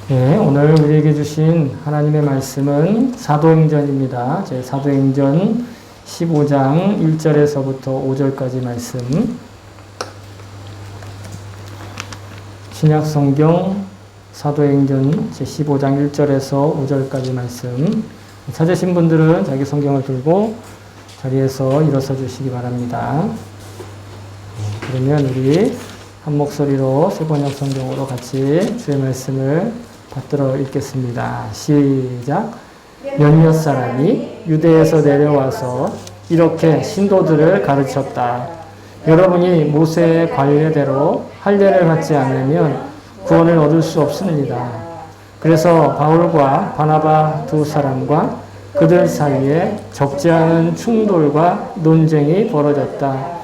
네, 오늘 우리에게 주신 하나님의 말씀은 사도행전입니다. 제 사도행전 15장 1절에서부터 5절까지 말씀. 신약성경 사도행전 제 15장 1절에서 5절까지 말씀. 찾으신 분들은 자기 성경을 들고 자리에서 일어서 주시기 바랍니다. 그러면 우리 한 목소리로 세번역 성경으로 같이 주의 말씀을 받들어 읽겠습니다. 시작. 몇몇 사람이 유대에서 내려와서 이렇게 신도들을 가르쳤다. 여러분이 모세의 관례대로 할례를 받지 않으면 구원을 얻을 수 없습니다. 그래서 바울과 바나바 두 사람과 그들 사이에 적지 않은 충돌과 논쟁이 벌어졌다.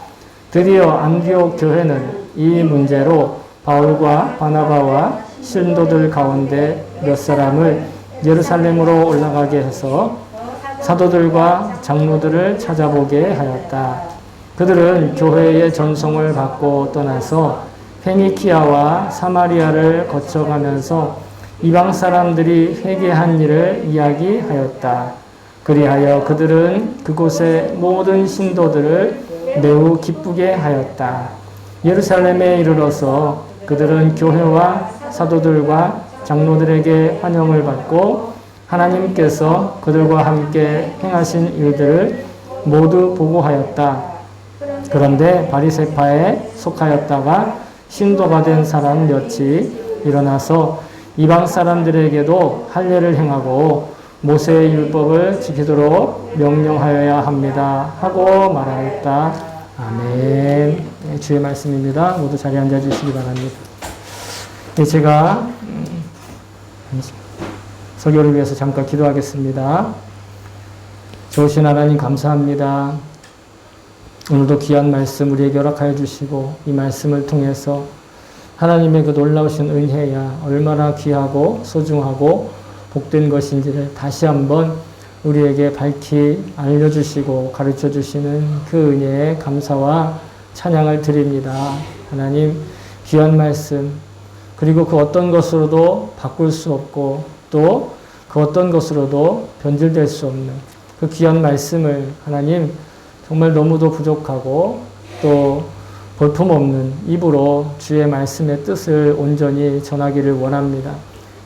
드디어 안디옥 교회는 이 문제로 바울과 바나바와 신도들 가운데 몇 사람을 예루살렘으로 올라가게 해서 사도들과 장로들을 찾아보게 하였다. 그들은 교회의 전송을 받고 떠나서 페니키아와 사마리아를 거쳐가면서 이방 사람들이 회개한 일을 이야기하였다. 그리하여 그들은 그곳의 모든 신도들을 매우 기쁘게 하였다. 예루살렘에 이르러서 그들은 교회와 사도들과 장로들에게 환영을 받고 하나님께서 그들과 함께 행하신 일들을 모두 보고하였다. 그런데 바리새파에 속하였다가 신도가 된 사람 몇이 일어나서 이방 사람들에게도 할례를 행하고 모세의 율법을 지키도록 명령하여야 합니다. 하고 말하였다. 아멘. 네, 주의 말씀입니다. 모두 자리에 앉아주시기 바랍니다. 네, 제가 설교를 위해서 잠깐 기도하겠습니다. 좋으신 하나님 감사합니다. 오늘도 귀한 말씀 우리에게 허락하여 주시고 이 말씀을 통해서 하나님의 그 놀라우신 은혜야 얼마나 귀하고 소중하고 복된 것인지를 다시 한번 우리에게 밝히 알려주시고 가르쳐주시는 그 은혜에 감사와 찬양을 드립니다. 하나님 귀한 말씀 그리고 그 어떤 것으로도 바꿀 수 없고 또 그 어떤 것으로도 변질될 수 없는 그 귀한 말씀을 하나님 정말 너무도 부족하고 또 볼품없는 입으로 주의 말씀의 뜻을 온전히 전하기를 원합니다.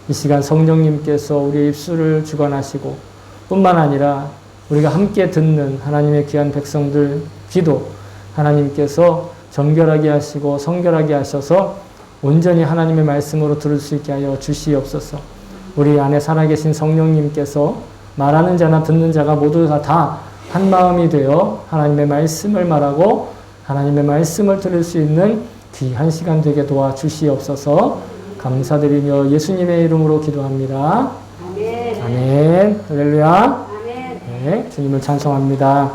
이 시간 성령님께서 우리의 입술을 주관하시고 뿐만 아니라 우리가 함께 듣는 하나님의 귀한 백성들 귀도 하나님께서 정결하게 하시고 성결하게 하셔서 온전히 하나님의 말씀으로 들을 수 있게 하여 주시옵소서. 우리 안에 살아계신 성령님께서 말하는 자나 듣는 자가 모두가 다 한 마음이 되어 하나님의 말씀을 말하고 하나님의 말씀을 들을 수 있는 귀한 시간 되게 도와주시옵소서. 감사드리며 예수님의 이름으로 기도합니다. 아멘. 아멘. 할렐루야. 아멘. 네, 주님을 찬송합니다.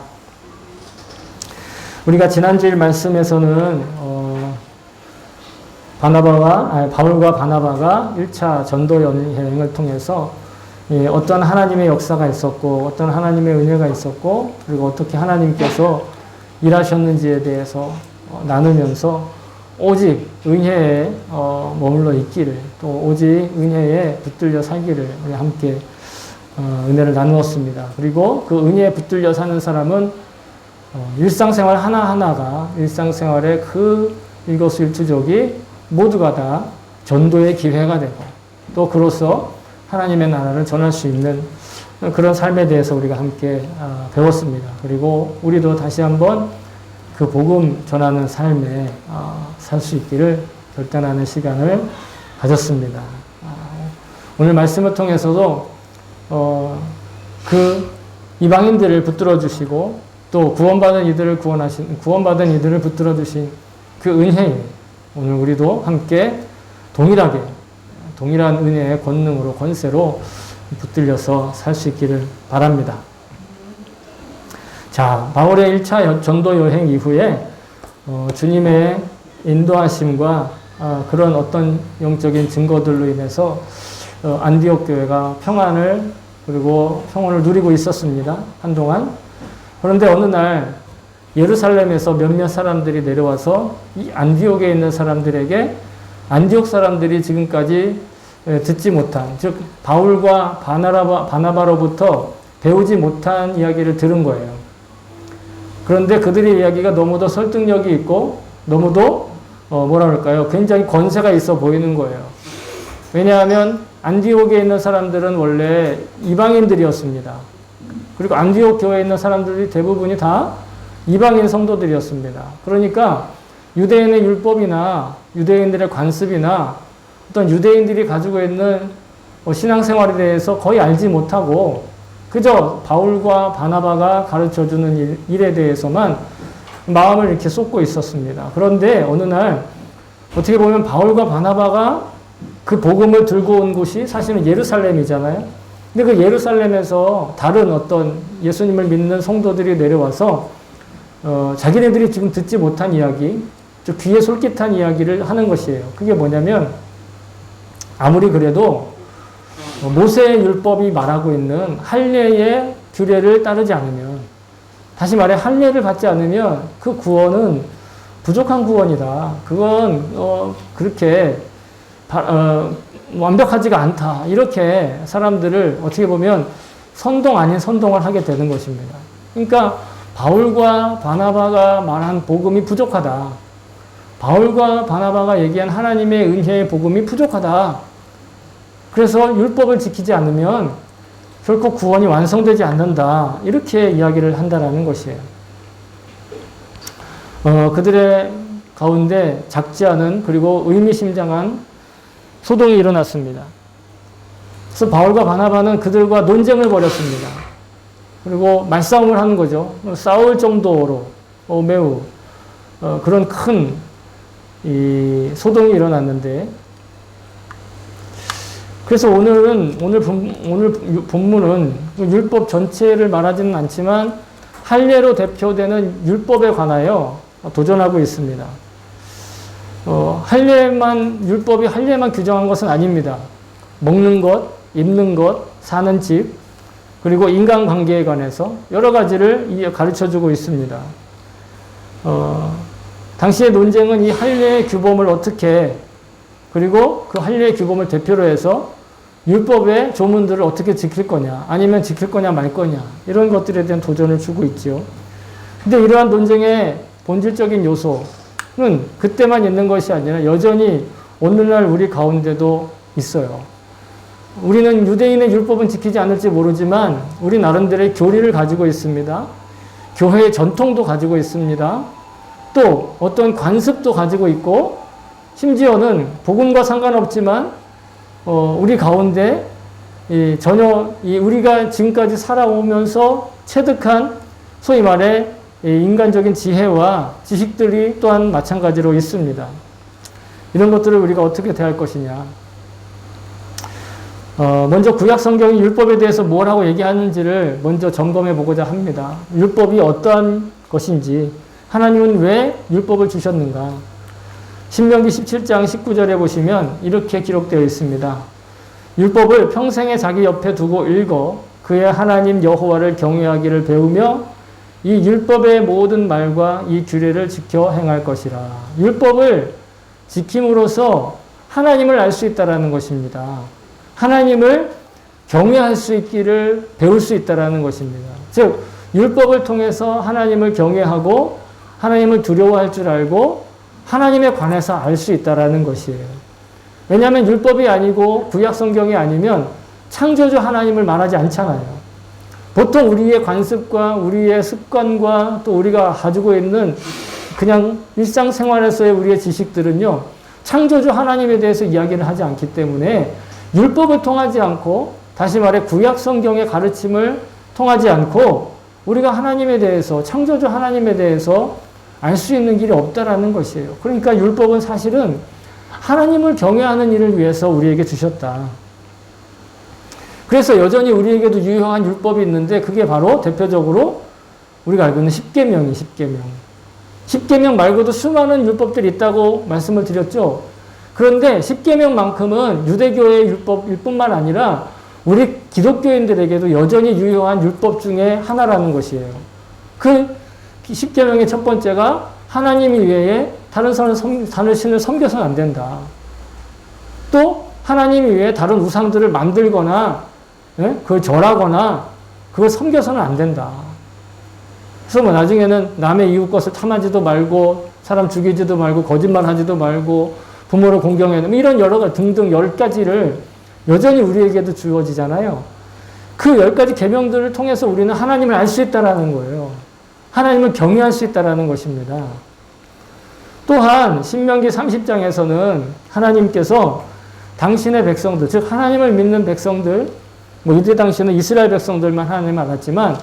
우리가 지난주일 말씀에서는 바울과 바나바가 1차 전도 여행을 통해서 어떤 하나님의 역사가 있었고 어떤 하나님의 은혜가 있었고 그리고 어떻게 하나님께서 일하셨는지에 대해서 나누면서 오직 은혜에 머물러 있기를 또 오직 은혜에 붙들려 살기를 우리 함께 은혜를 나누었습니다. 그리고 그 은혜에 붙들려 사는 사람은 일상생활 하나하나가 일상생활의 그 일거수일투족이 모두가 다 전도의 기회가 되고 또 그로써 하나님의 나라를 전할 수 있는 그런 삶에 대해서 우리가 함께 배웠습니다. 그리고 우리도 다시 한번 그 복음 전하는 삶에 살 수 있기를 결단하는 시간을 가졌습니다. 오늘 말씀을 통해서도 그 이방인들을 붙들어 주시고 또 구원받은 이들을 붙들어 주신 그 은혜에 오늘 우리도 함께 동일한 은혜의 권능으로 권세로 붙들려서 살 수 있기를 바랍니다. 자, 바울의 1차 전도 여행 이후에 주님의 인도하심과 그런 어떤 영적인 증거들로 인해서 안디옥 교회가 평안을 누리고 있었습니다. 한동안. 그런데 어느 날 예루살렘에서 몇몇 사람들이 내려와서 이 안디옥에 있는 사람들에게 안디옥 사람들이 지금까지 듣지 못한, 즉 바울과 바나바로부터 배우지 못한 이야기를 들은 거예요. 그런데 그들의 이야기가 너무도 설득력이 있고 너무도 뭐라 그럴까요? 굉장히 권세가 있어 보이는 거예요. 왜냐하면 안디옥에 있는 사람들은 원래 이방인들이었습니다. 그리고 안디옥 교회에 있는 사람들이 대부분이 다 이방인 성도들이었습니다. 그러니까 유대인의 율법이나 유대인들의 관습이나 어떤 유대인들이 가지고 있는 신앙생활에 대해서 거의 알지 못하고 그저 바울과 바나바가 가르쳐주는 일에 대해서만 마음을 이렇게 쏟고 있었습니다. 그런데 어느 날 어떻게 보면 바울과 바나바가 그 복음을 들고 온 곳이 사실은 예루살렘이잖아요. 근데 그 예루살렘에서 다른 어떤 예수님을 믿는 성도들이 내려와서 자기네들이 지금 듣지 못한 이야기, 좀 귀에 솔깃한 이야기를 하는 것이에요. 그게 뭐냐면 아무리 그래도 모세의 율법이 말하고 있는 할례의 규례를 따르지 않으면, 다시 말해 할례를 받지 않으면 그 구원은 부족한 구원이다. 그건 그렇게 완벽하지가 않다. 이렇게 사람들을 어떻게 보면 선동 아닌 선동을 하게 되는 것입니다. 그러니까 바울과 바나바가 말한 복음이 부족하다. 바울과 바나바가 얘기한 하나님의 은혜의 복음이 부족하다. 그래서 율법을 지키지 않으면 결코 구원이 완성되지 않는다. 이렇게 이야기를 한다라는 것이에요. 그들의 가운데 작지 않은 그리고 의미심장한 소동이 일어났습니다. 그래서 바울과 바나바는 그들과 논쟁을 벌였습니다. 그리고 말싸움을 하는 거죠. 싸울 정도로 매우 그런 큰 소동이 일어났는데, 그래서 오늘 본문은 율법 전체를 말하지는 않지만 할례로 대표되는 율법에 관하여 도전하고 있습니다. 율법이 할례만 규정한 것은 아닙니다. 먹는 것, 입는 것, 사는 집, 그리고 인간관계에 관해서 여러 가지를 가르쳐주고 있습니다. 당시의 논쟁은 이 할례의 규범을 어떻게, 그리고 그 할례의 규범을 대표로 해서 율법의 조문들을 어떻게 지킬 거냐, 아니면 지킬 거냐 말 거냐, 이런 것들에 대한 도전을 주고 있죠. 근데 이러한 논쟁의 본질적인 요소는 그때만 있는 것이 아니라 여전히 오늘날 우리 가운데도 있어요. 우리는 유대인의 율법은 지키지 않을지 모르지만 우리 나름대로의 교리를 가지고 있습니다. 교회의 전통도 가지고 있습니다. 또 어떤 관습도 가지고 있고, 심지어는 복음과 상관없지만 우리 가운데 전혀 우리가 지금까지 살아오면서 체득한 소위 말해 인간적인 지혜와 지식들이 또한 마찬가지로 있습니다. 이런 것들을 우리가 어떻게 대할 것이냐. 먼저 구약 성경이 율법에 대해서 뭐라고 얘기하는지를 먼저 점검해 보고자 합니다. 율법이 어떠한 것인지, 하나님은 왜 율법을 주셨는가. 신명기 17장 19절에 보시면 이렇게 기록되어 있습니다. 율법을 평생에 자기 옆에 두고 읽어 그의 하나님 여호와를 경외하기를 배우며 이 율법의 모든 말과 이 규례를 지켜 행할 것이라. 율법을 지킴으로써 하나님을 알 수 있다는 것입니다. 하나님을 경외할 수 있기를 배울 수 있다는 것입니다. 즉 율법을 통해서 하나님을 경외하고 하나님을 두려워할 줄 알고 하나님에 관해서 알 수 있다는 것이에요. 왜냐하면 율법이 아니고 구약 성경이 아니면 창조주 하나님을 말하지 않잖아요. 보통 우리의 관습과 우리의 습관과 또 우리가 가지고 있는 그냥 일상생활에서의 우리의 지식들은요, 창조주 하나님에 대해서 이야기를 하지 않기 때문에 율법을 통하지 않고, 다시 말해 구약 성경의 가르침을 통하지 않고 우리가 하나님에 대해서, 창조주 하나님에 대해서 알 수 있는 길이 없다라는 것이에요. 그러니까 율법은 사실은 하나님을 경외하는 일을 위해서 우리에게 주셨다. 그래서 여전히 우리에게도 유효한 율법이 있는데 그게 바로 대표적으로 우리가 알고 있는 십계명이 십계명. 십계명 말고도 수많은 율법들이 있다고 말씀을 드렸죠. 그런데 십계명만큼은 유대교의 율법일 뿐만 아니라 우리 기독교인들에게도 여전히 유효한 율법 중에 하나라는 것이에요. 그 십계명의 첫 번째가 하나님 이외에 다른 신을 섬겨서는 안 된다. 또 하나님 외에 다른 우상들을 만들거나 그걸 절하거나 그걸 섬겨서는 안 된다. 그래서 뭐 나중에는 남의 이웃 것을 탐하지도 말고 사람 죽이지도 말고 거짓말하지도 말고 부모를 공경해야 되는 이런 여러 가지 등등 10가지를 여전히 우리에게도 주어지잖아요. 그 10가지 계명들을 통해서 우리는 하나님을 알 수 있다라는 거예요. 하나님을 경외할 수 있다라는 것입니다. 또한 신명기 30장에서는 하나님께서 당신의 백성들, 즉 하나님을 믿는 백성들, 뭐 이때 당시에는 이스라엘 백성들만 하나님을 알았지만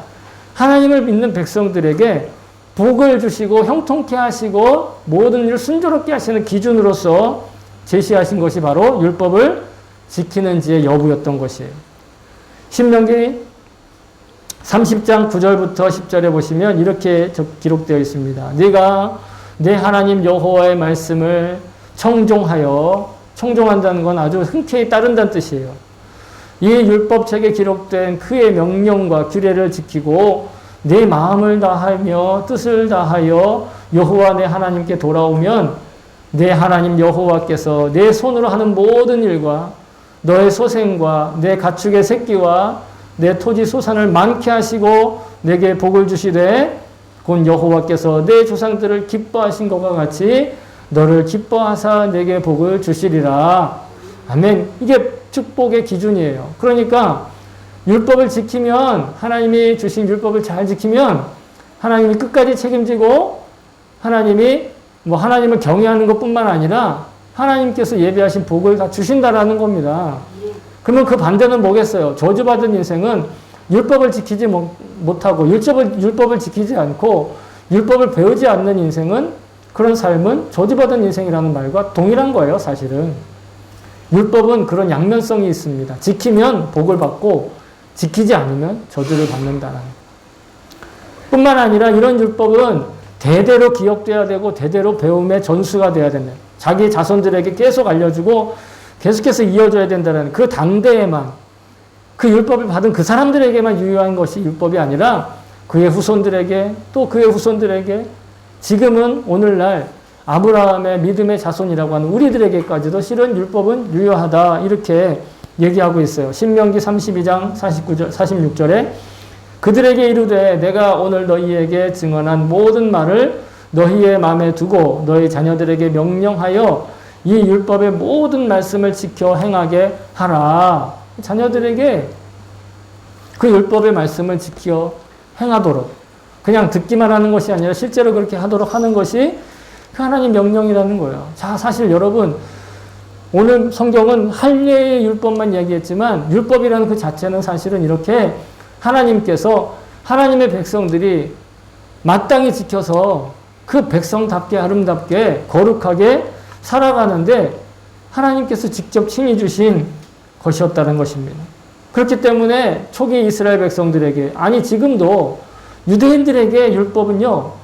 하나님을 믿는 백성들에게 복을 주시고 형통케 하시고 모든 일을 순조롭게 하시는 기준으로서 제시하신 것이 바로 율법을 지키는 지의 여부였던 것이에요. 신명기 30장 9절부터 10절에 보시면 이렇게 기록되어 있습니다. 네가 내 하나님 여호와의 말씀을 청종하여, 청종한다는 건 아주 흔쾌히 따른다는 뜻이에요. 이 율법책에 기록된 그의 명령과 규례를 지키고 내 마음을 다하며 뜻을 다하여 여호와 내 하나님께 돌아오면 내 하나님 여호와께서 내 손으로 하는 모든 일과 너의 소생과 내 가축의 새끼와 내 토지 소산을 많게 하시고 내게 복을 주시되 곧 여호와께서 내 조상들을 기뻐하신 것과 같이 너를 기뻐하사 내게 복을 주시리라. 아멘. 이게 축복의 기준이에요. 그러니까 율법을 지키면, 하나님이 주신 율법을 잘 지키면 하나님이 끝까지 책임지고 하나님이 하나님을 경외하는 것뿐만 아니라 하나님께서 예비하신 복을 다 주신다라는 겁니다. 그러면 그 반대는 뭐겠어요? 저주받은 인생은 율법을 지키지 못하고 율법을 지키지 않고 율법을 배우지 않는 인생은, 그런 삶은 저주받은 인생이라는 말과 동일한 거예요, 사실은. 율법은 그런 양면성이 있습니다. 지키면 복을 받고 지키지 않으면 저주를 받는다는. 뿐만 아니라 이런 율법은 대대로 기억돼야 되고 대대로 배움의 전수가 돼야 된다. 자기 자손들에게 계속 알려주고 계속해서 이어져야 된다는 그 당대에만, 그 율법을 받은 그 사람들에게만 유효한 것이 율법이 아니라 그의 후손들에게, 또 그의 후손들에게, 지금은 오늘날 아브라함의 믿음의 자손이라고 하는 우리들에게까지도 실은 율법은 유효하다, 이렇게 얘기하고 있어요. 신명기 32장 46절에 그들에게 이르되 내가 오늘 너희에게 증언한 모든 말을 너희의 마음에 두고 너희 자녀들에게 명령하여 이 율법의 모든 말씀을 지켜 행하게 하라. 자녀들에게 그 율법의 말씀을 지켜 행하도록, 그냥 듣기만 하는 것이 아니라 실제로 그렇게 하도록 하는 것이 그 하나님 명령이라는 거예요. 자, 사실 여러분, 오늘 성경은 할례의 율법만 얘기했지만 율법이라는 그 자체는 사실은 이렇게 하나님께서 하나님의 백성들이 마땅히 지켜서 그 백성답게 아름답게 거룩하게 살아가는데 하나님께서 직접 친히 주신 것이었다는 것입니다. 그렇기 때문에 초기 이스라엘 백성들에게, 아니 지금도 유대인들에게 율법은요,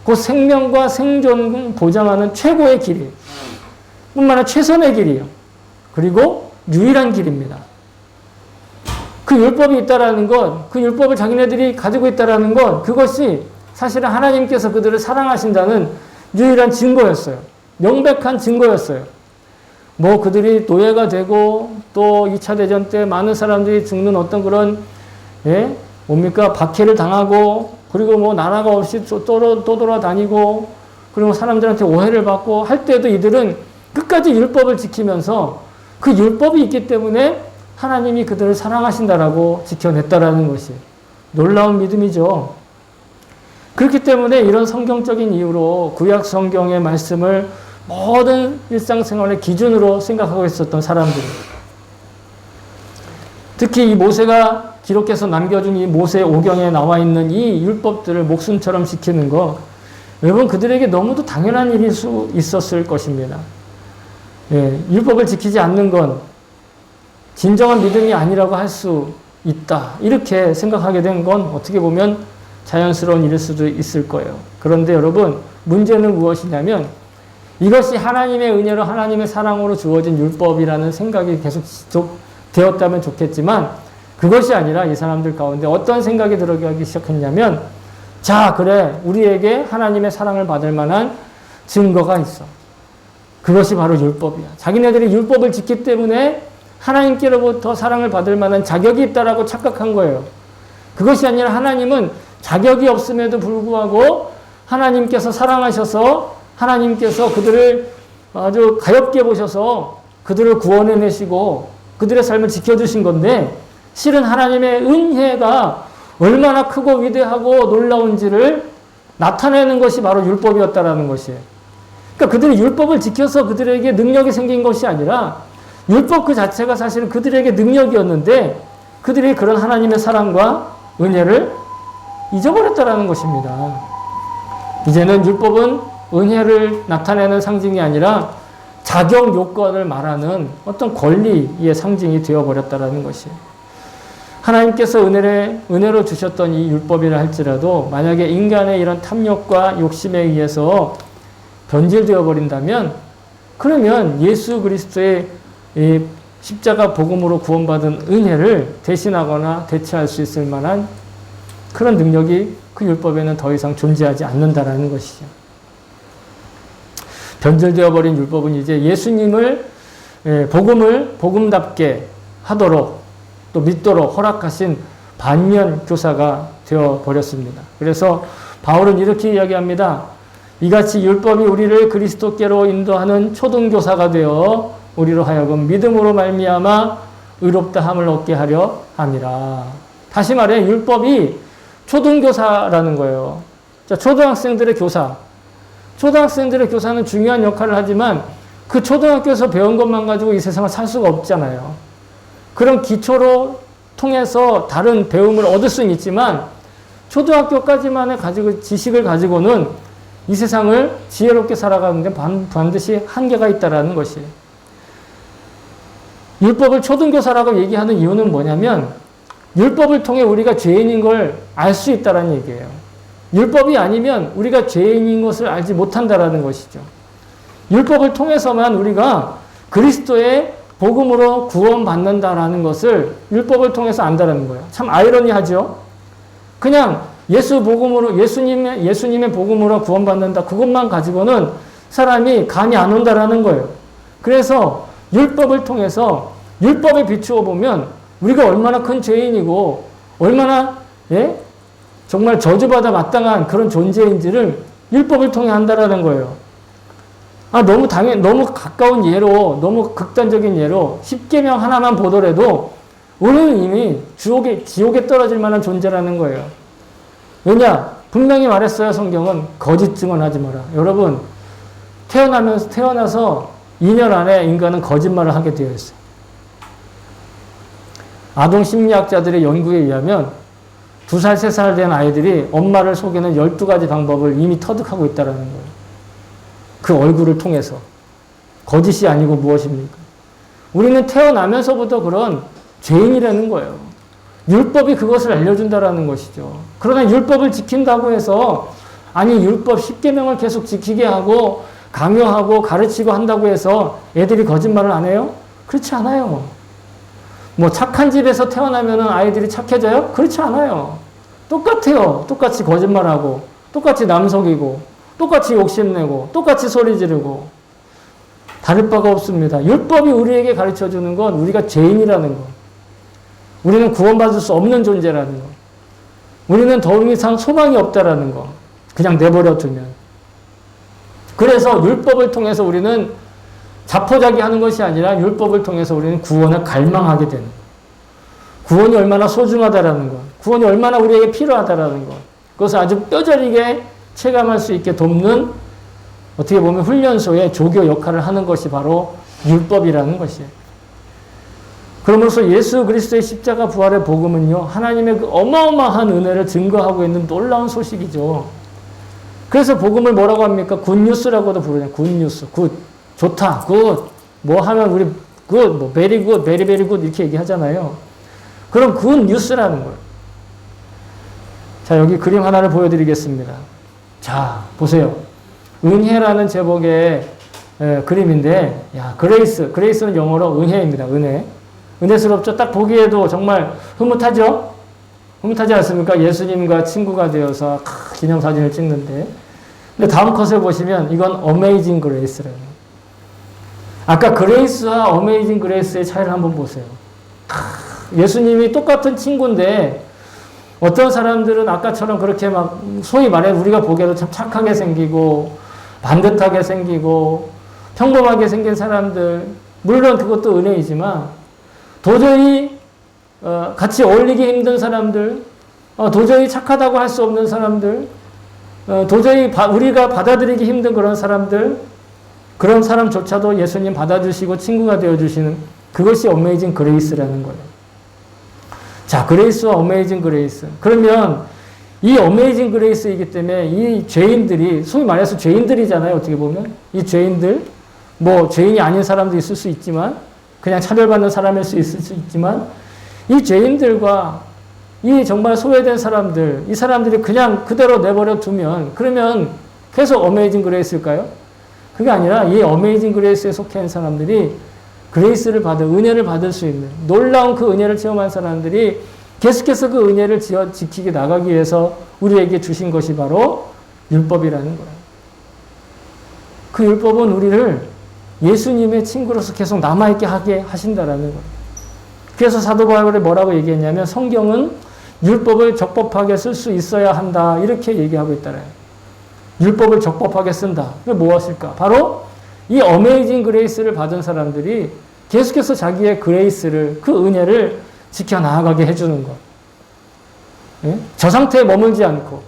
그 생명과 생존 보장하는 최고의 길이에요. 뿐만 아니라 최선의 길이에요. 그리고 유일한 길입니다. 그 율법이 있다라는 것, 그 율법을 자기네들이 가지고 있다라는 것, 그것이 사실은 하나님께서 그들을 사랑하신다는 유일한 증거였어요. 명백한 증거였어요. 뭐 그들이 노예가 되고 또 2차 대전 때 많은 사람들이 죽는 어떤 그런, 박해를 당하고, 그리고 뭐 나라가 없이 또 돌아다니고, 그리고 사람들한테 오해를 받고 할 때도 이들은 끝까지 율법을 지키면서 그 율법이 있기 때문에 하나님이 그들을 사랑하신다라고 지켜냈다라는 것이 놀라운 믿음이죠. 그렇기 때문에 이런 성경적인 이유로 구약 성경의 말씀을 모든 일상생활의 기준으로 생각하고 있었던 사람들입니다. 특히 이 모세가 기록해서 남겨준 이 모세 오경에 나와 있는 이 율법들을 목숨처럼 지키는 것, 여러분 그들에게 너무도 당연한 일일 수 있었을 것입니다. 율법을 지키지 않는 건 진정한 믿음이 아니라고 할 수 있다, 이렇게 생각하게 된 건 어떻게 보면 자연스러운 일일 수도 있을 거예요. 그런데 여러분, 문제는 무엇이냐면 이것이 하나님의 은혜로 하나님의 사랑으로 주어진 율법이라는 생각이 계속 되었다면 좋겠지만 그것이 아니라 이 사람들 가운데 어떤 생각이 들어가기 시작했냐면, 자, 그래, 우리에게 하나님의 사랑을 받을 만한 증거가 있어. 그것이 바로 율법이야. 자기네들이 율법을 지키기 때문에 하나님께로부터 사랑을 받을 만한 자격이 있다라고 착각한 거예요. 그것이 아니라 하나님은 자격이 없음에도 불구하고 하나님께서 사랑하셔서 하나님께서 그들을 아주 가엾게 보셔서 그들을 구원해내시고 그들의 삶을 지켜주신 건데, 실은 하나님의 은혜가 얼마나 크고 위대하고 놀라운지를 나타내는 것이 바로 율법이었다라는 것이에요. 그러니까 그들이 율법을 지켜서 그들에게 능력이 생긴 것이 아니라 율법 그 자체가 사실은 그들에게 능력이었는데 그들이 그런 하나님의 사랑과 은혜를 잊어버렸다라는 것입니다. 이제는 율법은 은혜를 나타내는 상징이 아니라 자격 요건을 말하는 어떤 권리의 상징이 되어버렸다라는 것이에요. 하나님께서 은혜로 주셨던 이 율법이라 할지라도 만약에 인간의 이런 탐욕과 욕심에 의해서 변질되어 버린다면, 그러면 예수 그리스도의 이 십자가 복음으로 구원받은 은혜를 대신하거나 대체할 수 있을 만한 그런 능력이 그 율법에는 더 이상 존재하지 않는다라는 것이죠. 변질되어 버린 율법은 이제 예수님을 복음을 복음답게 하도록 또 믿도록 허락하신 반면 교사가 되어 버렸습니다. 그래서 바울은 이렇게 이야기합니다. 이같이 율법이 우리를 그리스도께로 인도하는 초등교사가 되어 우리로 하여금 믿음으로 말미암아 의롭다함을 얻게 하려 함이라. 다시 말해 율법이 초등교사라는 거예요. 자, 초등학생들의 교사. 초등학생들의 교사는 중요한 역할을 하지만 그 초등학교에서 배운 것만 가지고 이 세상을 살 수가 없잖아요. 그런 기초로 통해서 다른 배움을 얻을 수는 있지만 초등학교까지만의 지식을 가지고는 이 세상을 지혜롭게 살아가는데 반드시 한계가 있다는 것이에요. 율법을 초등교사라고 얘기하는 이유는 뭐냐면 율법을 통해 우리가 죄인인 걸 알 수 있다는 얘기예요. 율법이 아니면 우리가 죄인인 것을 알지 못한다는 것이죠. 율법을 통해서만 우리가 그리스도의 복음으로 구원받는다라는 것을 율법을 통해서 안다는 거예요. 참 아이러니하죠. 그냥 예수님의 복음으로 구원받는다, 그것만 가지고는 사람이 감이 안 온다라는 거예요. 그래서 율법을 통해서 율법에 비추어 보면 우리가 얼마나 큰 죄인이고 얼마나 정말 저주받아 마땅한 그런 존재인지를 율법을 통해 한다라는 거예요. 너무 가까운 예로, 너무 극단적인 예로 10계명 하나만 보더라도 우리는 이미 지옥에 떨어질 만한 존재라는 거예요. 왜냐? 분명히 말했어요. 성경은 거짓 증언하지 마라. 여러분, 태어나서 2년 안에 인간은 거짓말을 하게 되어 있어요. 아동 심리학자들의 연구에 의하면 2살, 3살 된 아이들이 엄마를 속이는 12가지 방법을 이미 터득하고 있다는 거예요. 그 얼굴을 통해서. 거짓이 아니고 무엇입니까? 우리는 태어나면서부터 그런 죄인이라는 거예요. 율법이 그것을 알려준다라는 것이죠. 그러나 율법을 지킨다고 해서 율법 10계명을 계속 지키게 하고 강요하고 가르치고 한다고 해서 애들이 거짓말을 안 해요? 그렇지 않아요. 착한 집에서 태어나면 아이들이 착해져요? 그렇지 않아요. 똑같아요. 똑같이 거짓말하고 똑같이 남 속이고 똑같이 욕심내고 똑같이 소리 지르고 다를 바가 없습니다. 율법이 우리에게 가르쳐주는 건 우리가 죄인이라는 것. 우리는 구원받을 수 없는 존재라는 것. 우리는 더 이상 소망이 없다라는 것. 그냥 내버려 두면. 그래서 율법을 통해서 우리는 자포자기 하는 것이 아니라 율법을 통해서 우리는 구원을 갈망하게 되는 것. 구원이 얼마나 소중하다라는 것. 구원이 얼마나 우리에게 필요하다라는 것. 그것을 아주 뼈저리게 체감할 수 있게 돕는, 어떻게 보면 훈련소의 조교 역할을 하는 것이 바로 율법이라는 것이에요. 그러면서 예수 그리스도의 십자가 부활의 복음은요, 하나님의 그 어마어마한 은혜를 증거하고 있는 놀라운 소식이죠. 그래서 복음을 뭐라고 합니까? 굿뉴스라고도 부르잖아요. 굿뉴스. 굿. 좋다. 굿. 뭐 하면 우리 굿, 베리 굿, 베리 베리 굿 이렇게 얘기하잖아요. 그럼 굿뉴스라는 거예요. 자, 여기 그림 하나를 보여드리겠습니다. 자, 보세요. 은혜라는 제목의 그림인데, 그레이스는 영어로 은혜입니다. 은혜. 은혜스럽죠? 딱 보기에도 정말 흐뭇하죠? 흐뭇하지 않습니까? 예수님과 친구가 되어서 기념사진을 찍는데. 근데 다음 컷을 보시면 이건 Amazing Grace라는. 아까 그레이스와 어메이징 그레이스의 차이를 한번 보세요. 예수님이 똑같은 친구인데 어떤 사람들은 아까처럼 그렇게 막 소위 말해 우리가 보기에도 참 착하게 생기고 반듯하게 생기고 평범하게 생긴 사람들, 물론 그것도 은혜이지만 도저히 같이 어울리기 힘든 사람들, 도저히 착하다고 할 수 없는 사람들, 도저히 우리가 받아들이기 힘든 그런 사람들, 그런 사람조차도 예수님 받아주시고 친구가 되어주시는 그것이 어메이징 그레이스라는 거예요. 자, 그레이스와 어메이징 그레이스. 그러면 이 어메이징 그레이스이기 때문에 이 죄인들이, 소위 말해서 죄인들이잖아요. 어떻게 보면. 이 죄인들, 뭐 죄인이 아닌 사람도 있을 수 있지만 그냥 차별받는 사람일 수 있을 수 있지만 이 죄인들과 이 정말 소외된 사람들, 이 사람들이 그냥 그대로 내버려 두면 그러면 계속 어메이징 그레이스일까요? 그게 아니라 이 어메이징 그레이스에 속해 있는 사람들이 그레이스를 받을, 은혜를 받을 수 있는 놀라운 그 은혜를 체험한 사람들이 계속해서 그 은혜를 지키게 나가기 위해서 우리에게 주신 것이 바로 율법이라는 거예요. 그 율법은 우리를 예수님의 친구로서 계속 남아있게 하게 하신다라는 거예요. 그래서 사도 바울이 뭐라고 얘기했냐면 성경은 율법을 적법하게 쓸 수 있어야 한다. 이렇게 얘기하고 있다래요. 율법을 적법하게 쓴다. 그게 무엇일까? 바로 이 어메이징 그레이스를 받은 사람들이 계속해서 자기의 그레이스를, 그 은혜를 지켜나가게 해주는 것. 예? 저 상태에 머물지 않고,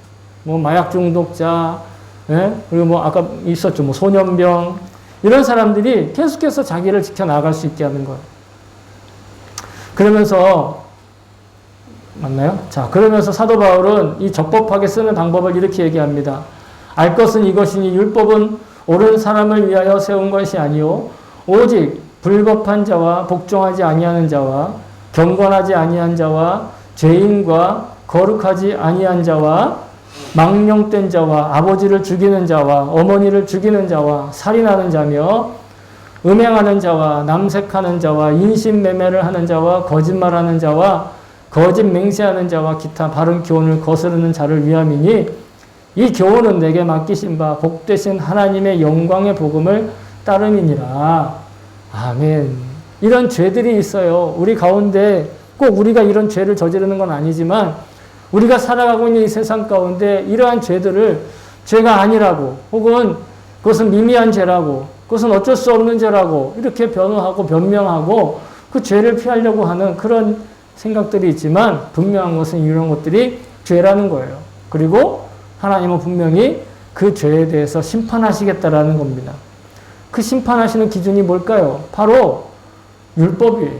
뭐 마약 중독자, 예? 그리고 뭐 아까 있었죠. 뭐 소년병, 이런 사람들이 계속해서 자기를 지켜나갈 수 있게 하는 것. 그러면서 맞나요? 자, 그러면서 사도 바울은 이 적법하게 쓰는 방법을 이렇게 얘기합니다. 알 것은 이것이니 율법은 옳은 사람을 위하여 세운 것이 아니요 오직 불법한 자와 복종하지 아니하는 자와 경건하지 아니한 자와 죄인과 거룩하지 아니한 자와 망령된 자와 아버지를 죽이는 자와 어머니를 죽이는 자와 살인하는 자며 음행하는 자와 남색하는 자와 인신매매를 하는 자와 거짓말하는 자와 거짓 맹세하는 자와 기타 바른 교훈을 거스르는 자를 위함이니 이 교훈은 내게 맡기신 바 복되신 하나님의 영광의 복음을 따름이니라. 아멘. 이런 죄들이 있어요. 우리 가운데 꼭 우리가 이런 죄를 저지르는 건 아니지만 우리가 살아가고 있는 이 세상 가운데 이러한 죄들을 죄가 아니라고 혹은 그것은 미미한 죄라고 그것은 어쩔 수 없는 죄라고 이렇게 변호하고 변명하고 그 죄를 피하려고 하는 그런 생각들이 있지만 분명한 것은 이런 것들이 죄라는 거예요. 그리고 하나님은 분명히 그 죄에 대해서 심판하시겠다라는 겁니다. 그 심판하시는 기준이 뭘까요? 바로 율법이에요.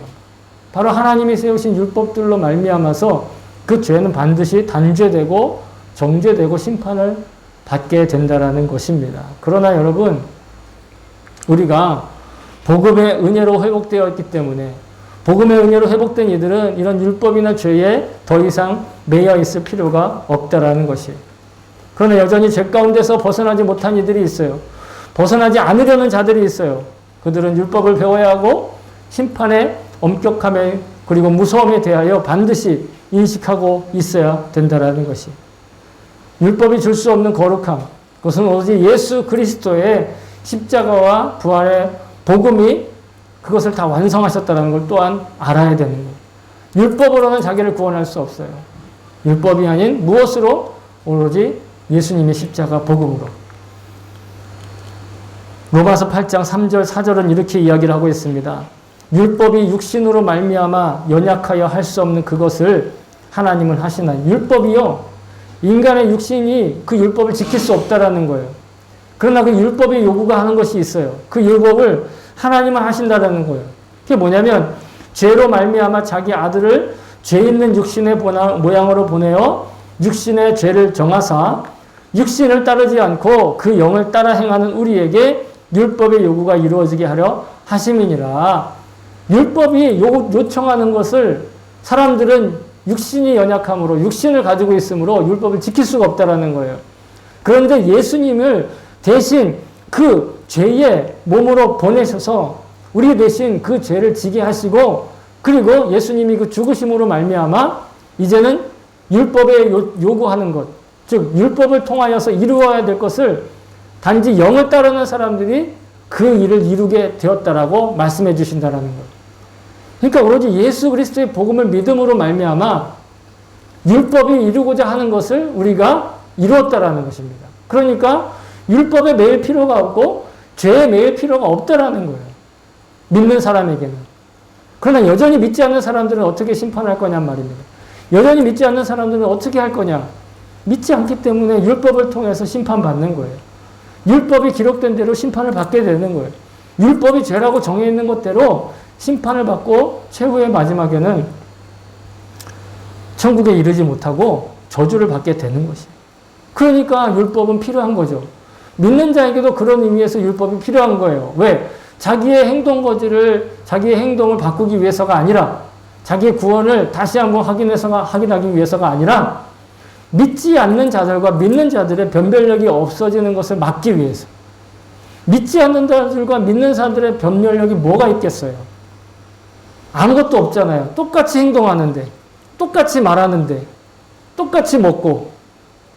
바로 하나님이 세우신 율법들로 말미암아서 그 죄는 반드시 단죄되고 정죄되고 심판을 받게 된다라는 것입니다. 그러나 여러분, 우리가 복음의 은혜로 회복되어 있기 때문에 복음의 은혜로 회복된 이들은 이런 율법이나 죄에 더 이상 매여 있을 필요가 없다라는 것이에요. 그러나 여전히 죄 가운데서 벗어나지 못한 이들이 있어요. 벗어나지 않으려는 자들이 있어요. 그들은 율법을 배워야 하고 심판의 엄격함에 그리고 무서움에 대하여 반드시 인식하고 있어야 된다라는 것이. 율법이 줄 수 없는 거룩함, 그것은 오직 예수 그리스도의 십자가와 부활의 복음이 그것을 다 완성하셨다는 걸 또한 알아야 되는 거예요. 율법으로는 자기를 구원할 수 없어요. 율법이 아닌 무엇으로? 오로지 예수님의 십자가 복음으로. 로마서 8장 3절 4절은 이렇게 이야기를 하고 있습니다. 율법이 육신으로 말미암아 연약하여 할 수 없는 그것을 하나님은 하시나니. 율법이요, 인간의 육신이 그 율법을 지킬 수 없다라는 거예요. 그러나 그 율법의 요구가 하는 것이 있어요. 그 율법을 하나님은 하신다라는 거예요. 그게 뭐냐면 죄로 말미암아 자기 아들을 죄 있는 육신의 모양으로 보내어 육신의 죄를 정하사 육신을 따르지 않고 그 영을 따라 행하는 우리에게 율법의 요구가 이루어지게 하려 하심이니라. 율법이 요청하는 것을 사람들은 육신이 연약함으로 육신을 가지고 있으므로 율법을 지킬 수가 없다라는 거예요. 그런데 예수님을 대신 그 죄의 몸으로 보내셔서 우리 대신 그 죄를 지게 하시고 그리고 예수님이 그 죽으심으로 말미암아 이제는 율법에 요구하는 것, 즉 율법을 통하여서 이루어야 될 것을 단지 영을 따르는 사람들이 그 일을 이루게 되었다라고 말씀해 주신다라는 거예요. 그러니까 오로지 예수 그리스도의 복음을 믿음으로 말미암아 율법이 이루고자 하는 것을 우리가 이루었다라는 것입니다. 그러니까 율법에 매일 필요가 없고 죄에 매일 필요가 없다라는 거예요. 믿는 사람에게는. 그러나 여전히 믿지 않는 사람들은 어떻게 심판할 거냔 말입니다. 여전히 믿지 않는 사람들은 어떻게 할 거냐? 믿지 않기 때문에 율법을 통해서 심판받는 거예요. 율법이 기록된 대로 심판을 받게 되는 거예요. 율법이 죄라고 정해 있는 것대로 심판을 받고 최후의 마지막에는 천국에 이르지 못하고 저주를 받게 되는 것이에요. 그러니까 율법은 필요한 거죠. 믿는 자에게도 그런 의미에서 율법이 필요한 거예요. 왜? 자기의 행동 거지를, 자기의 행동을 바꾸기 위해서가 아니라, 자기의 구원을 다시 한번 확인하기 위해서가 아니라, 믿지 않는 자들과 믿는 자들의 변별력이 없어지는 것을 막기 위해서. 믿지 않는 자들과 믿는 사람들의 변별력이 뭐가 있겠어요? 아무것도 없잖아요. 똑같이 행동하는데, 똑같이 말하는데, 똑같이 먹고,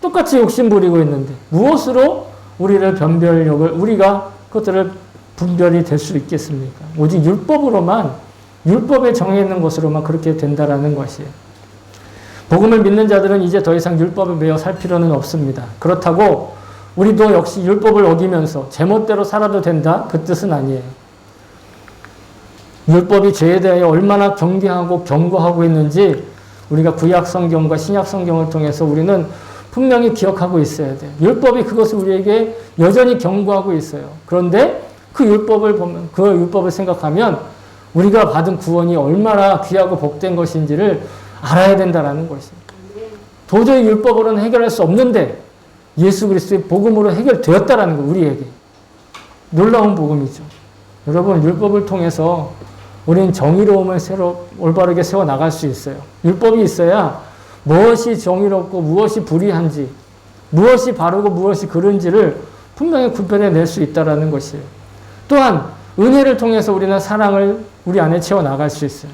똑같이 욕심 부리고 있는데, 무엇으로 우리를 변별력을, 우리가 그것들을 분별이 될 수 있겠습니까? 오직 율법으로만, 율법에 정해 있는 것으로만 그렇게 된다라는 것이에요. 복음을 믿는 자들은 이제 더 이상 율법에 매여 살 필요는 없습니다. 그렇다고 우리도 역시 율법을 어기면서 제멋대로 살아도 된다? 그 뜻은 아니에요. 율법이 죄에 대하여 얼마나 경계하고 경고하고 있는지 우리가 구약 성경과 신약 성경을 통해서 우리는 분명히 기억하고 있어야 돼요. 율법이 그것을 우리에게 여전히 경고하고 있어요. 그런데 그 율법을 보면, 그 율법을 생각하면 우리가 받은 구원이 얼마나 귀하고 복된 것인지를 알아야 된다라는 것이에요. 도저히 율법으로는 해결할 수 없는데 예수 그리스도의 복음으로 해결되었다라는 거, 우리에게. 놀라운 복음이죠. 여러분, 율법을 통해서 우리는 정의로움을 올바르게 세워나갈 수 있어요. 율법이 있어야 무엇이 정의롭고 무엇이 불의한지, 무엇이 바르고 무엇이 그른지를 분명히 구별해낼 수 있다는 것이에요. 또한 은혜를 통해서 우리는 사랑을 우리 안에 채워나갈 수 있어요.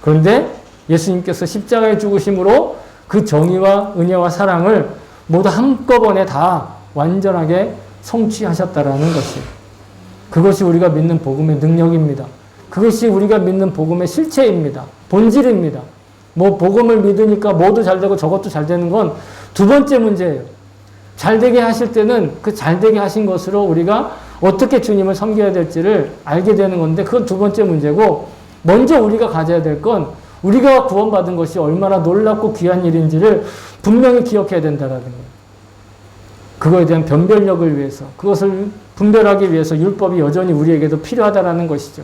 그런데 예수님께서 십자가에 죽으심으로 그 정의와 은혜와 사랑을 모두 한꺼번에 다 완전하게 성취하셨다라는 것이에요. 그것이 우리가 믿는 복음의 능력입니다. 그것이 우리가 믿는 복음의 실체입니다. 본질입니다. 뭐 복음을 믿으니까 뭐도 잘 되고 저것도 잘 되는 건 두 번째 문제예요. 잘 되게 하실 때는 그 잘 되게 하신 것으로 우리가 어떻게 주님을 섬겨야 될지를 알게 되는 건데 그건 두 번째 문제고, 먼저 우리가 가져야 될 건 우리가 구원받은 것이 얼마나 놀랍고 귀한 일인지를 분명히 기억해야 된다는 거예요. 그거에 대한 변별력을 위해서, 그것을 분별하기 위해서 율법이 여전히 우리에게도 필요하다는 것이죠.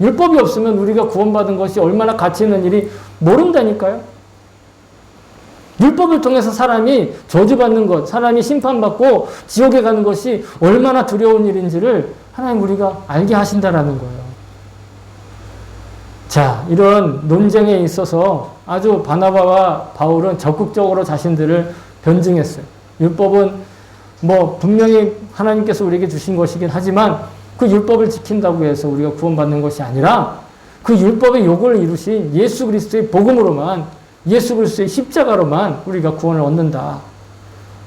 율법이 없으면 우리가 구원받은 것이 얼마나 가치 있는 일이 모른다니까요. 율법을 통해서 사람이 저주받는 것, 사람이 심판받고 지옥에 가는 것이 얼마나 두려운 일인지를 하나님 우리가 알게 하신다라는 거예요. 자, 이런 논쟁에 있어서 아주 바나바와 바울은 적극적으로 자신들을 변증했어요. 율법은 뭐 분명히 하나님께서 우리에게 주신 것이긴 하지만 그 율법을 지킨다고 해서 우리가 구원받는 것이 아니라 그 율법의 요구를 이루신 예수 그리스도의 복음으로만, 예수 그리스도의 십자가로만 우리가 구원을 얻는다.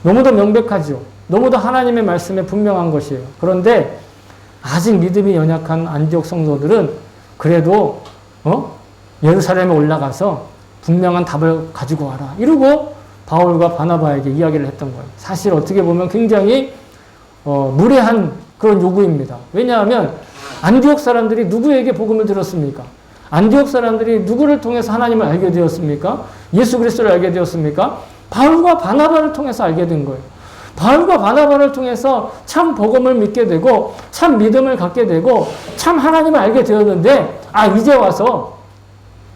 너무도 명백하죠. 너무도 하나님의 말씀에 분명한 것이에요. 그런데 아직 믿음이 연약한 안디옥 성도들은 그래도 예루살렘에 올라가서 분명한 답을 가지고 와라, 이러고 바울과 바나바에게 이야기를 했던 거예요. 사실 어떻게 보면 굉장히 무례한 그런 요구입니다. 왜냐하면 안디옥 사람들이 누구에게 복음을 들었습니까? 안디옥 사람들이 누구를 통해서 하나님을 알게 되었습니까? 예수 그리스도를 알게 되었습니까? 바울과 바나바를 통해서 알게 된 거예요. 바울과 바나바를 통해서 참 복음을 믿게 되고 참 믿음을 갖게 되고 참 하나님을 알게 되었는데, 이제 와서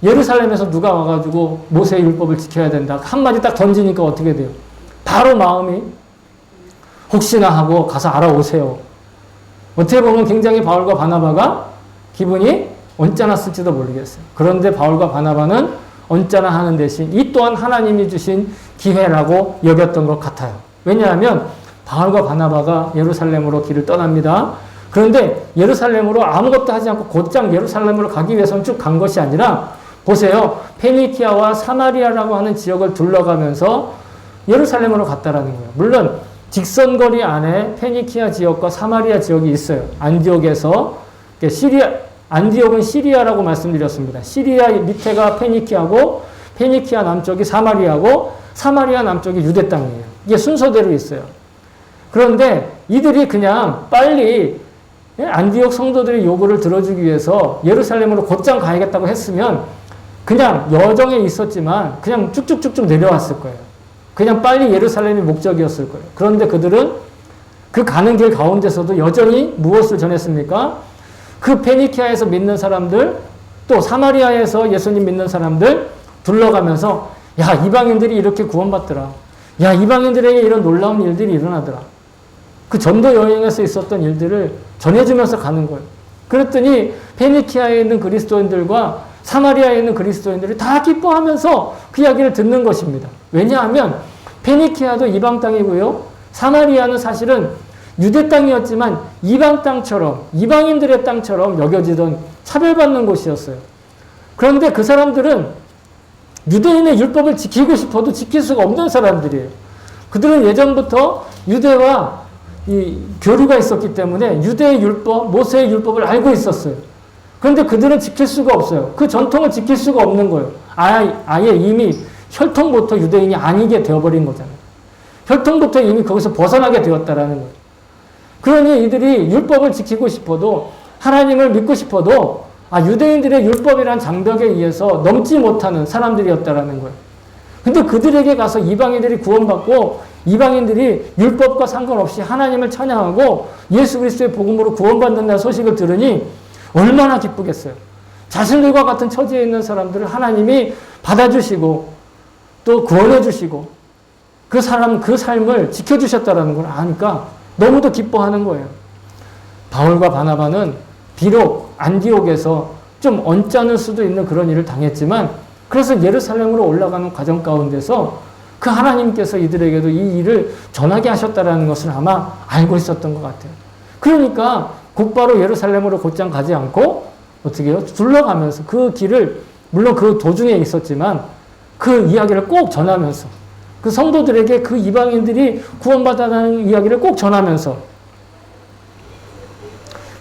예루살렘에서 누가 와가지고 모세의 율법을 지켜야 된다, 한마디 딱 던지니까 어떻게 돼요? 바로 마음이 혹시나 하고 가서 알아오세요. 어떻게 보면 굉장히 바울과 바나바가 기분이 언짢았을지도 모르겠어요. 그런데 바울과 바나바는 언짢아 하는 대신 이 또한 하나님이 주신 기회라고 여겼던 것 같아요. 왜냐하면 바울과 바나바가 예루살렘으로 길을 떠납니다. 그런데 예루살렘으로 아무것도 하지 않고 곧장 예루살렘으로 가기 위해서는 쭉 간 것이 아니라, 보세요. 페니키아와 사마리아라고 하는 지역을 둘러가면서 예루살렘으로 갔다라는 거예요. 물론 직선거리 안에 페니키아 지역과 사마리아 지역이 있어요. 안디옥에서 안디옥은 시리아라고 말씀드렸습니다. 시리아 밑에가 페니키아고 페니키아 남쪽이 사마리아고 사마리아 남쪽이 유대 땅이에요. 이게 순서대로 있어요. 그런데 이들이 그냥 빨리 안디옥 성도들의 요구를 들어주기 위해서 예루살렘으로 곧장 가야겠다고 했으면 그냥 여정에 있었지만 그냥 쭉쭉쭉쭉 내려왔을 거예요. 그냥 빨리 예루살렘이 목적이었을 거예요. 그런데 그들은 그 가는 길 가운데서도 여전히 무엇을 전했습니까? 그 페니키아에서 믿는 사람들, 또 사마리아에서 예수님 믿는 사람들 둘러가면서 야, 이방인들이 이렇게 구원받더라. 야, 이방인들에게 이런 놀라운 일들이 일어나더라. 그 전도 여행에서 있었던 일들을 전해주면서 가는 거예요. 그랬더니 페니키아에 있는 그리스도인들과 사마리아에 있는 그리스도인들이 다 기뻐하면서 그 이야기를 듣는 것입니다. 왜냐하면 페니키아도 이방 땅이고요. 사마리아는 사실은 유대 땅이었지만 이방 땅처럼, 이방인들의 땅처럼 여겨지던 차별받는 곳이었어요. 그런데 그 사람들은 유대인의 율법을 지키고 싶어도 지킬 수가 없는 사람들이에요. 그들은 예전부터 유대와 이 교류가 있었기 때문에 유대의 율법, 모세의 율법을 알고 있었어요. 그런데 그들은 지킬 수가 없어요. 그 전통을 지킬 수가 없는 거예요. 아예 이미 혈통부터 유대인이 아니게 되어버린 거잖아요. 혈통부터 이미 거기서 벗어나게 되었다라는 거예요. 그러니 이들이 율법을 지키고 싶어도 하나님을 믿고 싶어도 유대인들의 율법이란 장벽에 의해서 넘지 못하는 사람들이었다라는 거예요. 근데 그들에게 가서 이방인들이 구원받고 이방인들이 율법과 상관없이 하나님을 찬양하고 예수 그리스도의 복음으로 구원받는다는 소식을 들으니 얼마나 기쁘겠어요. 자신들과 같은 처지에 있는 사람들을 하나님이 받아주시고 또 구원해 주시고 그 삶을 지켜주셨다는 걸 아니까 너무도 기뻐하는 거예요. 바울과 바나바는 비록 안디옥에서 좀 언짢을 수도 있는 그런 일을 당했지만 그래서 예루살렘으로 올라가는 과정 가운데서 그 하나님께서 이들에게도 이 일을 전하게 하셨다는 것을 아마 알고 있었던 것 같아요. 그러니까 곧바로 예루살렘으로 곧장 가지 않고 어떻게 해요? 둘러가면서 그 길을 물론 그 도중에 있었지만 그 이야기를 꼭 전하면서 그 성도들에게 그 이방인들이 구원받았다는 이야기를 꼭 전하면서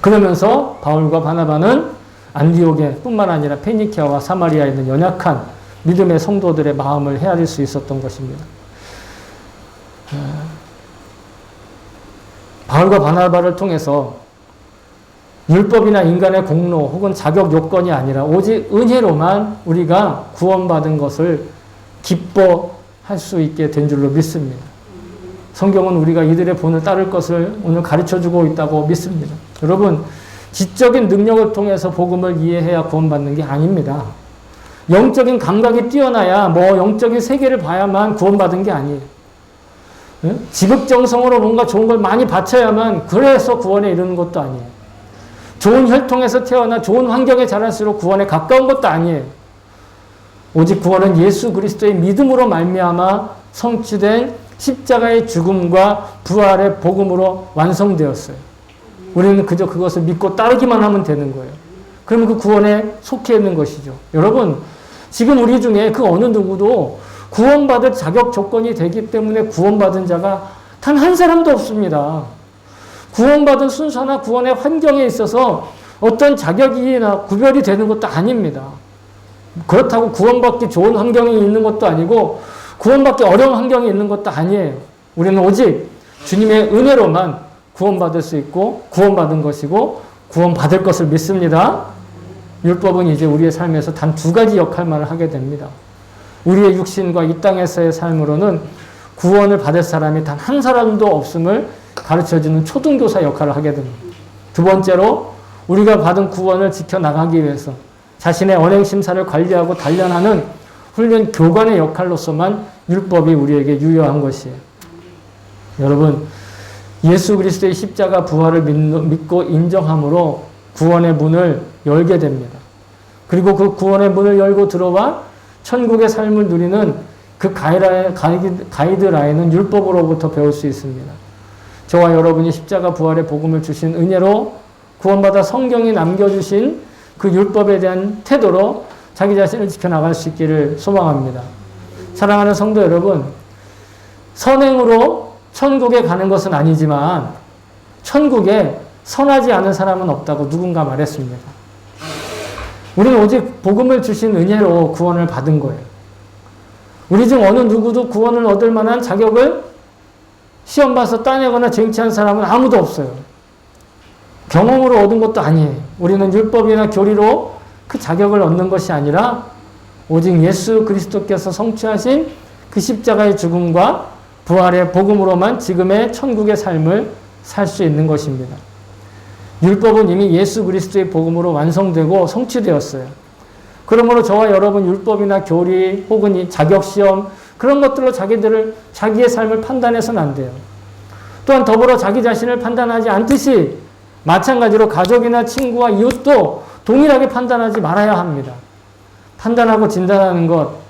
그러면서 바울과 바나바는 안디옥에 뿐만 아니라 페니키아와 사마리아에 있는 연약한 믿음의 성도들의 마음을 헤아릴 수 있었던 것입니다. 바울과 바나바를 통해서 율법이나 인간의 공로 혹은 자격 요건이 아니라 오직 은혜로만 우리가 구원받은 것을 기뻐할 수 있게 된 줄로 믿습니다. 성경은 우리가 이들의 본을 따를 것을 오늘 가르쳐주고 있다고 믿습니다. 여러분, 지적인 능력을 통해서 복음을 이해해야 구원받는 게 아닙니다. 영적인 감각이 뛰어나야 영적인 세계를 봐야만 구원받은 게 아니에요. 지극정성으로 뭔가 좋은 걸 많이 바쳐야만 그래서 구원에 이르는 것도 아니에요. 좋은 혈통에서 태어나 좋은 환경에 자랄수록 구원에 가까운 것도 아니에요. 오직 구원은 예수 그리스도의 믿음으로 말미암아 성취된 십자가의 죽음과 부활의 복음으로 완성되었어요. 우리는 그저 그것을 믿고 따르기만 하면 되는 거예요. 그러면 그 구원에 속해 있는 것이죠. 여러분, 지금 우리 중에 그 어느 누구도 구원받을 자격 조건이 되기 때문에 구원받은 자가 단 한 사람도 없습니다. 구원받은 순서나 구원의 환경에 있어서 어떤 자격이나 구별이 되는 것도 아닙니다. 그렇다고 구원받기 좋은 환경이 있는 것도 아니고 구원받기 어려운 환경이 있는 것도 아니에요. 우리는 오직 주님의 은혜로만 구원받을 수 있고 구원받은 것이고 구원받을 것을 믿습니다. 율법은 이제 우리의 삶에서 단 두 가지 역할만을 하게 됩니다. 우리의 육신과 이 땅에서의 삶으로는 구원을 받을 사람이 단 한 사람도 없음을 가르쳐주는 초등교사 역할을 하게 됩니다. 두 번째로 우리가 받은 구원을 지켜나가기 위해서 자신의 언행심사를 관리하고 단련하는 훈련 교관의 역할로서만 율법이 우리에게 유효한 것이에요. 여러분, 예수 그리스도의 십자가 부활을 믿고 인정함으로 구원의 문을 열게 됩니다. 그리고 그 구원의 문을 열고 들어와 천국의 삶을 누리는 그 가이드라인은 율법으로부터 배울 수 있습니다. 저와 여러분이 십자가 부활의 복음을 주신 은혜로 구원받아 성경이 남겨주신 그 율법에 대한 태도로 자기 자신을 지켜나갈 수 있기를 소망합니다. 사랑하는 성도 여러분, 선행으로 천국에 가는 것은 아니지만 천국에 선하지 않은 사람은 없다고 누군가 말했습니다. 우리는 오직 복음을 주신 은혜로 구원을 받은 거예요. 우리 중 어느 누구도 구원을 얻을 만한 자격을 시험 봐서 따내거나 쟁취한 사람은 아무도 없어요. 경험으로 얻은 것도 아니에요. 우리는 율법이나 교리로 그 자격을 얻는 것이 아니라 오직 예수 그리스도께서 성취하신 그 십자가의 죽음과 부활의 복음으로만 지금의 천국의 삶을 살 수 있는 것입니다. 율법은 이미 예수 그리스도의 복음으로 완성되고 성취되었어요. 그러므로 저와 여러분 율법이나 교리 혹은 이 자격시험 그런 것들로 자기의 삶을 판단해서는 안 돼요. 또한 더불어 자기 자신을 판단하지 않듯이 마찬가지로 가족이나 친구와 이웃도 동일하게 판단하지 말아야 합니다. 판단하고 진단하는 것,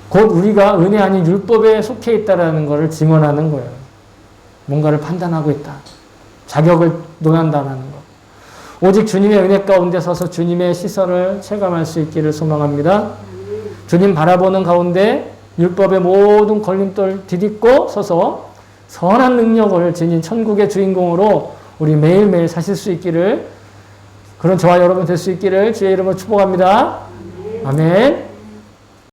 곧 우리가 은혜 아닌 율법에 속해 있다는 것을 증언하는 거예요. 뭔가를 판단하고 있다. 자격을 논한다는 것. 오직 주님의 은혜 가운데 서서 주님의 시선을 체감할 수 있기를 소망합니다. 주님 바라보는 가운데 율법의 모든 걸림돌 디딛고 서서 선한 능력을 지닌 천국의 주인공으로 우리 매일매일 사실 수 있기를, 그런 저와 여러분 될 수 있기를 주의 이름으로 축복합니다. 아멘.